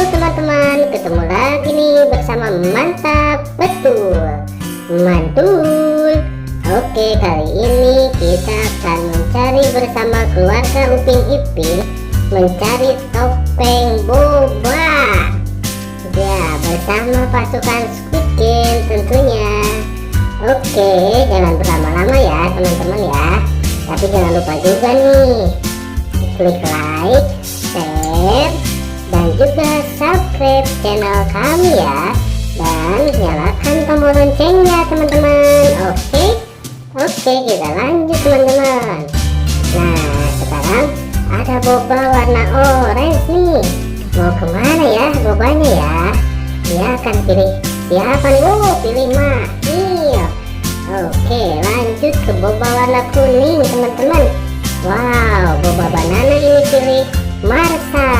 teman-teman, ketemu lagi nih bersama Mantap Betul Mantul. Oke, kali ini kita akan mencari bersama keluarga Upin Ipin, mencari topeng boba. Ya, bersama pasukan Squid Game tentunya. Oke, jangan berlama-lama ya teman-teman ya. Tapi jangan lupa juga nih, klik like, share, dan juga subscribe channel kami ya. Dan nyalakan tombol loncengnya teman-teman. Oke, kita lanjut teman-teman. Nah, sekarang ada boba warna orange nih. Mau kemana ya bobanya ya? Dia akan pilih siapa nih? Pilih Mahir. Oke, lanjut ke boba warna kuning teman-teman. Wow, boba banana ini pilih Marsa.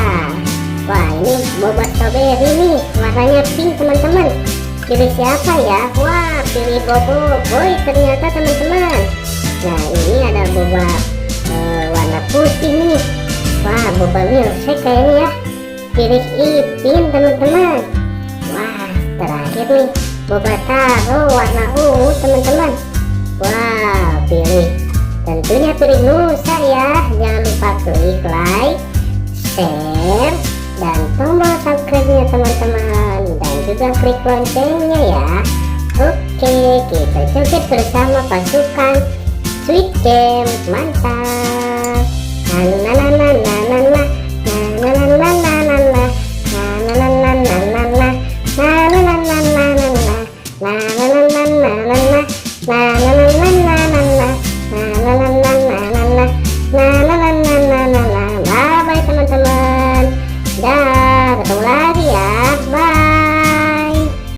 Wah, ini boba strawberry nih, warnanya pink teman-teman. Pilih siapa ya? Wah, pilih Bobo Boy ternyata teman-teman. Nah, ini ada boba warna putih nih. Wah, boba milkshake kayaknya ya. Pilih Ipin teman-teman. Wah, terakhir nih boba taro warna ungu teman-teman. Wah, tentunya pilih Nusa ya. Jangan lupa klik like, share, dan tombol subscribe-nya teman-teman, dan juga klik loncengnya ya. Oke, kita joget bersama pasukan Squid Game. Mantap. Na na na na na.